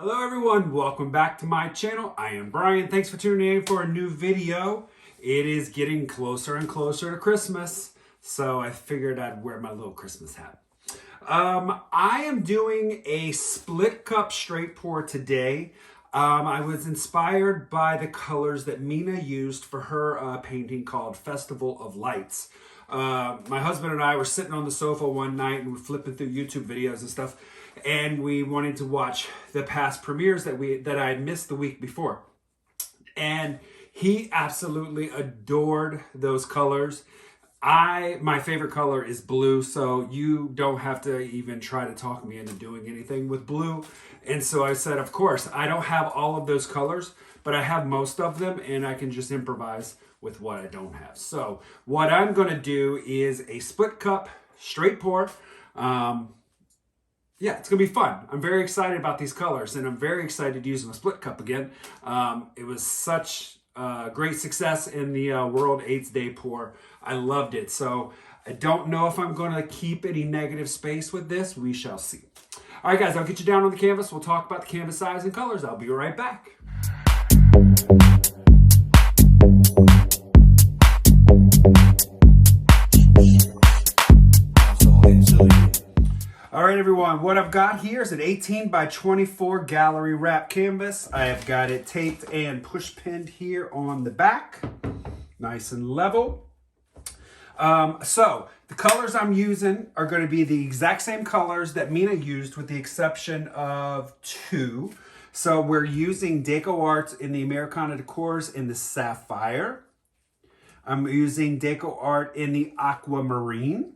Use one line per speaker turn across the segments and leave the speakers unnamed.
Hello everyone, welcome back to my channel. I am Brian. Thanks for tuning in for a new video. It is getting closer and closer to Christmas, so I figured I'd wear my little Christmas hat. I am doing a split cup straight pour today. I was inspired by the colors that Mina used for her painting called Festival of Lights. My husband and I were sitting on the sofa one night and we're flipping through YouTube videos and stuff, and we wanted to watch the past premieres that I had missed the week before. And he absolutely adored those colors. My favorite color is blue, so you don't have to even try to talk me into doing anything with blue. And so I said, of course, I don't have all of those colors, but I have most of them, and I can just improvise with what I don't have. So what I'm gonna do is a split cup straight pour. Yeah, it's gonna be fun. I'm very excited about these colors, and I'm very excited to use my split cup again. It was such great success in the World AIDS Day pour. I loved it. So I don't know if I'm gonna keep any negative space with this. We shall see. All right, guys, I'll get you down on the canvas. We'll talk about the canvas size and colors. I'll be right back. All right, everyone, what I've got here is an 18 by 24 gallery wrap canvas. I have got it taped and push pinned here on the back, nice and level. So the colors I'm using are going to be the exact same colors that Mina used, with the exception of two. So we're using DecoArt in the Americana Decors in the Sapphire. I'm using DecoArt in the Aquamarine.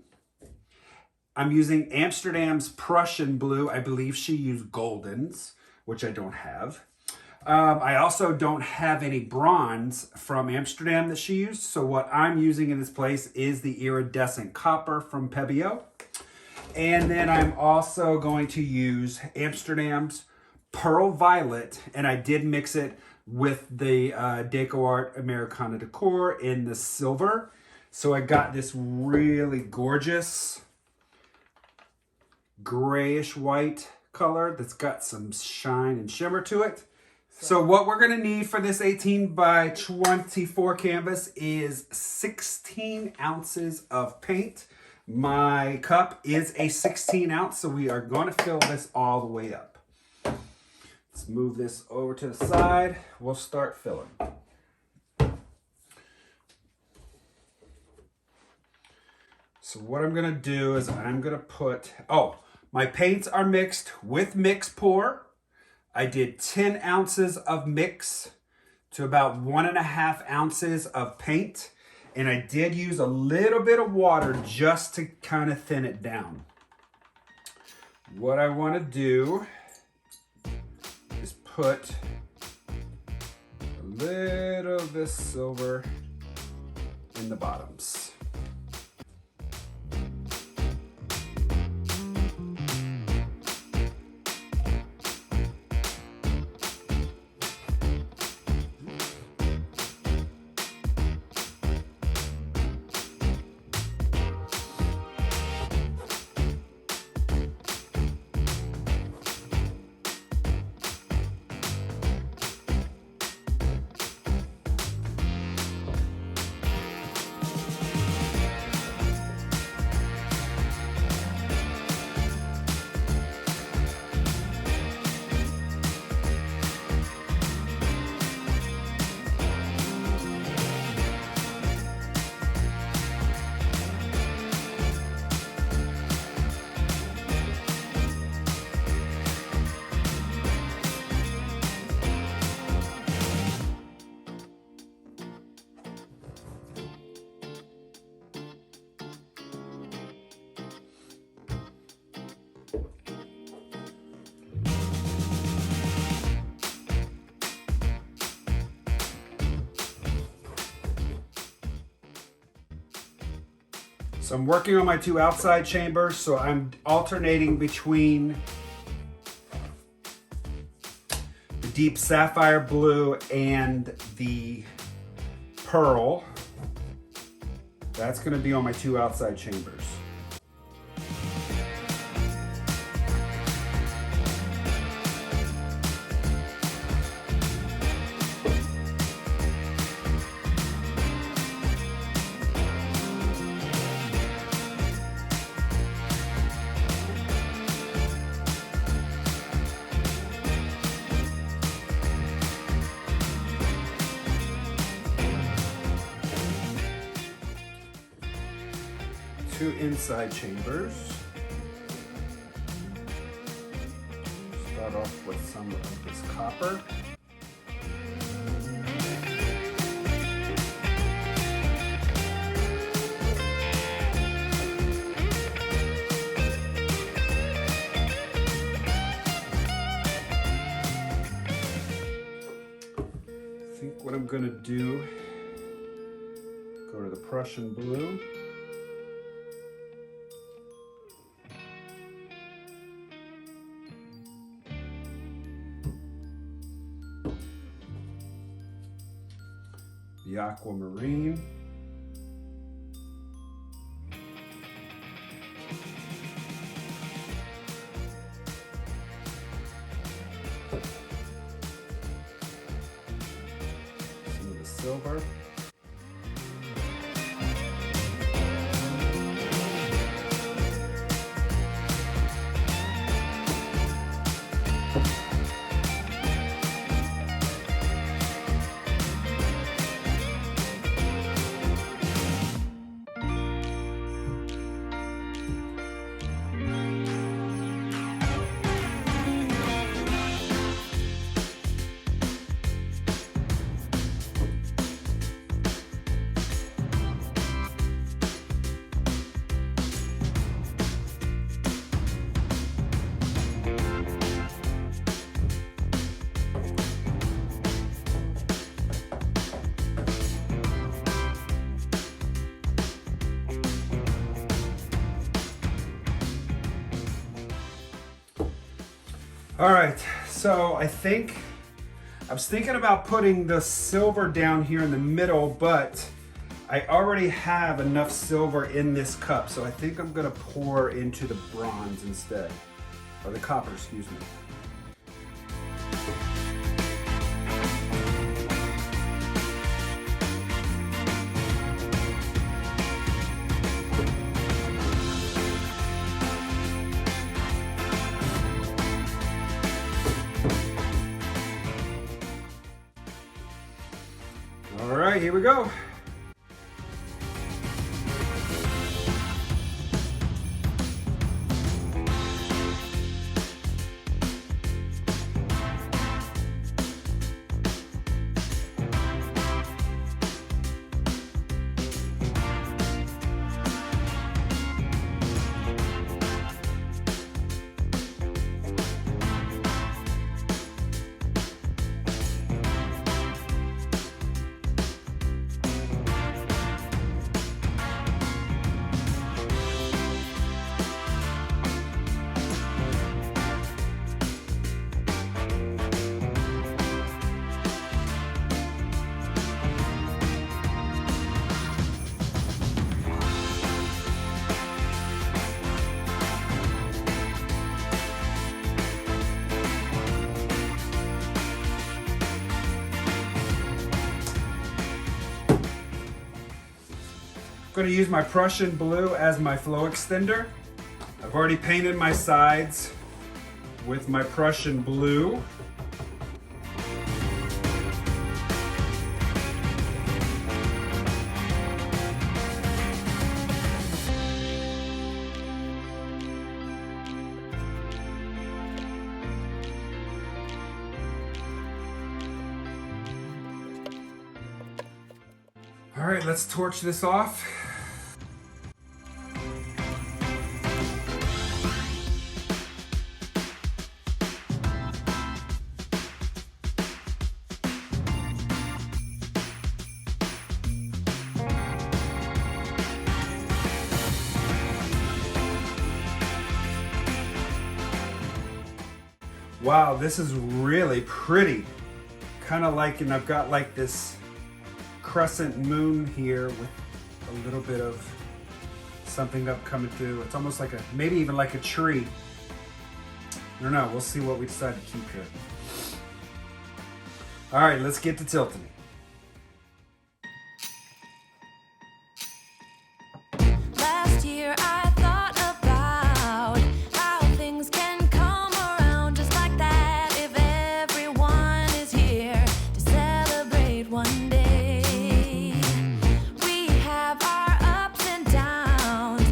I'm using Amsterdam's Prussian blue. I believe she used Goldens, which I don't have. I also don't have any bronze from Amsterdam that she used. So what I'm using in this place is the iridescent copper from Pebeo. And then I'm also going to use Amsterdam's Pearl Violet. And I did mix it with the DecoArt Americana Decor in the silver. So I got this really gorgeous grayish white color that's got some shine and shimmer to it. So what we're going to need for this 18 by 24 canvas is 16 ounces of paint. My cup is a 16 ounce, so we are going to fill this all the way up. Let's move this over to the side. We'll start filling. So what I'm going to do is I'm going to put, my paints are mixed with mix pour. I did 10 ounces of mix to about 1.5 ounces of paint. And I did use a little bit of water just to kind of thin it down. What I want to do is put a little of this silver in the bottoms. So I'm working on my two outside chambers, so I'm alternating between the deep sapphire blue and the pearl. That's going to be on my two outside chambers. 2 inside chambers. Start off with some of this copper. I think what I'm gonna do, go to the Prussian blue. The aquamarine. Some of the silver. All right, so I was thinking about putting the silver down here in the middle, but I already have enough silver in this cup, so I think I'm gonna pour into the bronze instead, or the copper, excuse me. All right, here we go. I'm going to use my Prussian blue as my flow extender. I've already painted my sides with my Prussian blue. All right, let's torch this off. Wow, this is really pretty. Kind of like, and I've got like this crescent moon here with a little bit of something up coming through. It's almost like maybe even like a tree. I don't know, we'll see what we decide to keep here. All right, let's get to tilting.
Last year I thought about how things can come around just like that if everyone is here to celebrate one day. We have our ups and downs,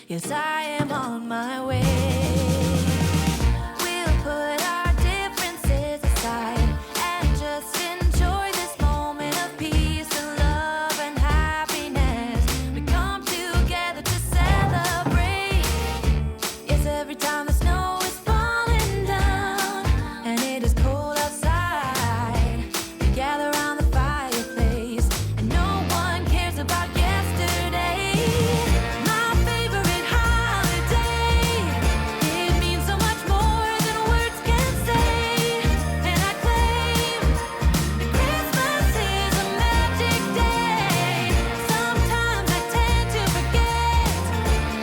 Yes, I am on my way. We'll put our differences aside and just enjoy this moment of peace and love and happiness. We come together to celebrate. Yes, every time the snow is falling down and it is cold outside, we gather around the fireplace and no one cares about yesterday. My favorite holiday, it means so much more than words can say. And I claim that Christmas is a magic day. Sometimes I tend to forget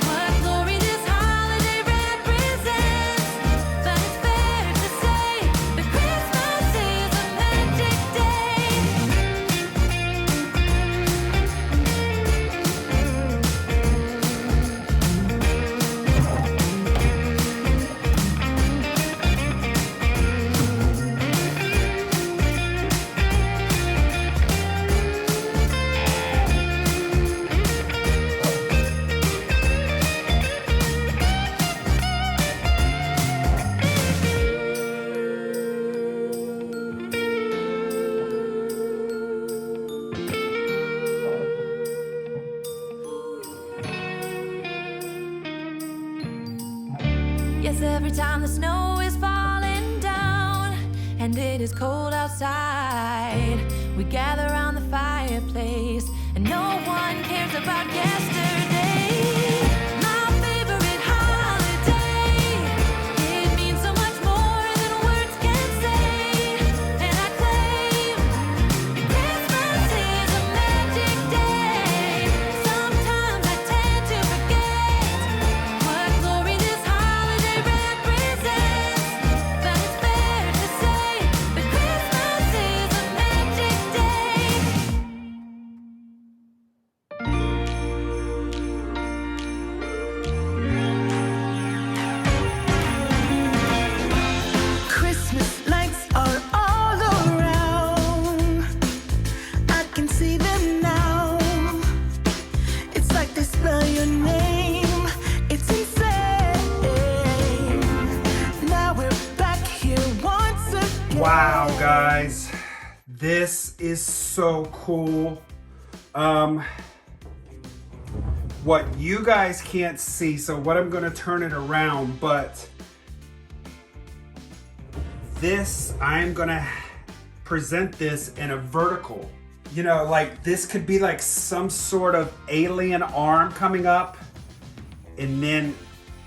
what glory this holiday represents, but it's fair to say that Christmas is a magic day. Yes, every time the snow is falling down and it is cold outside, we gather around the fireplace and no one cares about yesterday. My favorite holiday, it means so much more than words can say. And I claim that Christmas is a magic day. Sometimes I tend to forget what glory this holiday represents, but it's fair to say that Christmas is a magic day.
Christmas lights are all around. I can see them now. It's like they spell your name. It's insane. Now we're back here once again.
Wow, guys, this is so cool. What you guys can't see, so what I'm gonna turn it around, but this, I'm gonna present this in a vertical. You know, like this could be like some sort of alien arm coming up, and then,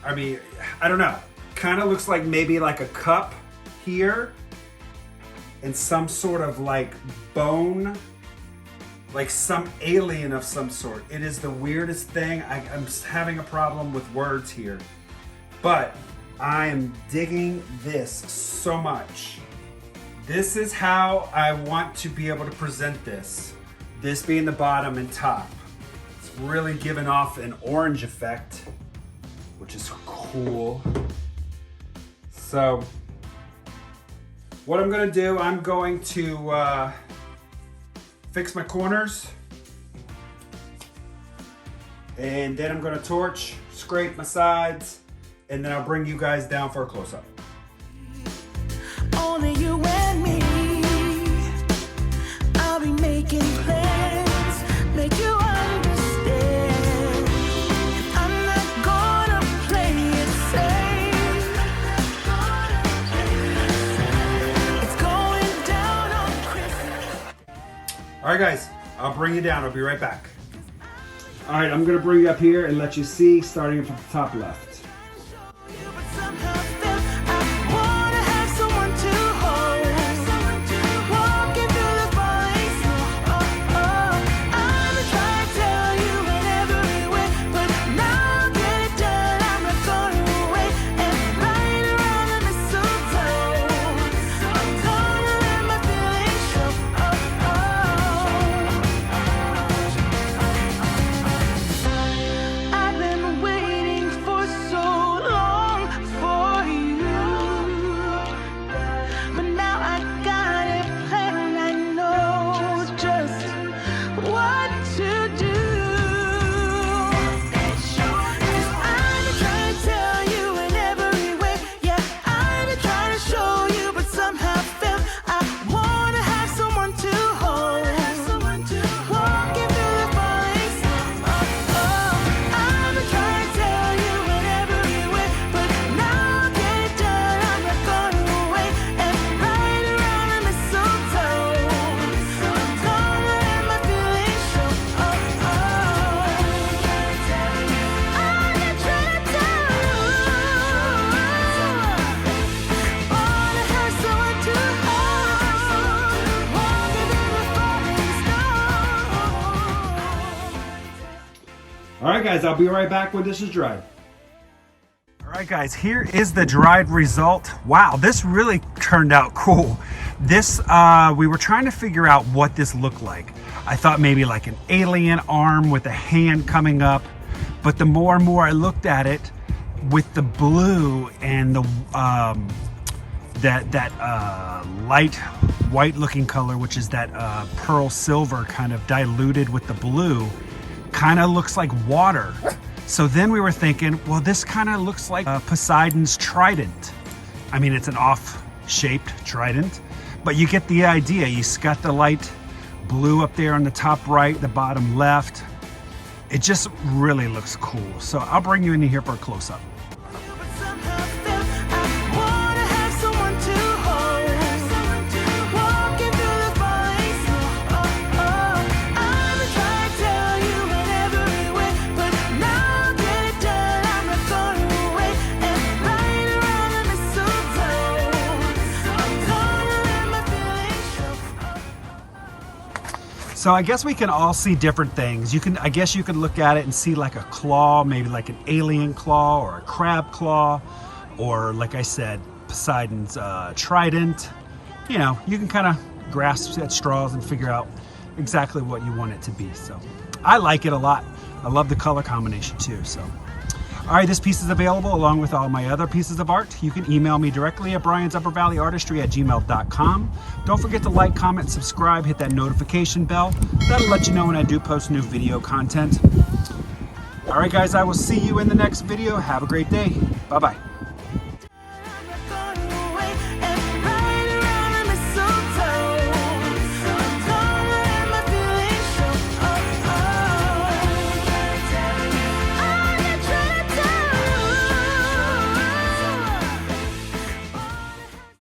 I mean, I don't know, kind of looks like maybe like a cup here, and some sort of like bone, like some alien of some sort. It is the weirdest thing. I'm just having a problem with words here, but I am digging this so much. This is how I want to be able to present this. This being the bottom and top. It's really giving off an orange effect, which is cool. So what I'm gonna do, I'm going to fix my corners, and then I'm gonna torch, scrape my sides, and then I'll bring you guys down for a close-up.
Only you and me. I'll be making plans, make you understand. I'm not gonna play it safe. It's going down on Christmas.
All right, guys, I'll bring you down. I'll be right back. All right, I'm gonna bring you up here and let you see, starting from the top left.
But somehow felt I wanna have someone to hold. Walking through the falling snow. I'ma try to tell you in every way, but now I'll get it done. I'm not gonna wait and right around the mistletoe. I'm gonna let my feelings show. I've been waiting for
All right, guys, I'll be right back when this is dried. All right, guys, here is the dried result. Wow, this really turned out cool. This, we were trying to figure out what this looked like. I thought maybe like an alien arm with a hand coming up, but the more and more I looked at it, with the blue and the light white looking color, which is that pearl silver kind of diluted with the blue, kind of looks like water. So then we were thinking, well, this kind of looks like Poseidon's Trident. I mean, it's an off-shaped trident, but you get the idea. You got the light blue up there on the top right, the bottom left. It just really looks cool. So I'll bring you into here for a close-up. So I guess we can all see different things. I guess you can look at it and see like a claw, maybe like an alien claw or a crab claw, or like I said, Poseidon's trident. You know, you can kind of grasp at straws and figure out exactly what you want it to be. So I like it a lot. I love the color combination too. So, all right, this piece is available along with all my other pieces of art. You can email me directly at briansuppervalleyartistry@gmail.com. Don't forget to like, comment, subscribe, hit that notification bell. That'll let you know when I do post new video content. All right, guys, I will see you in the next video. Have a great day. Bye-bye.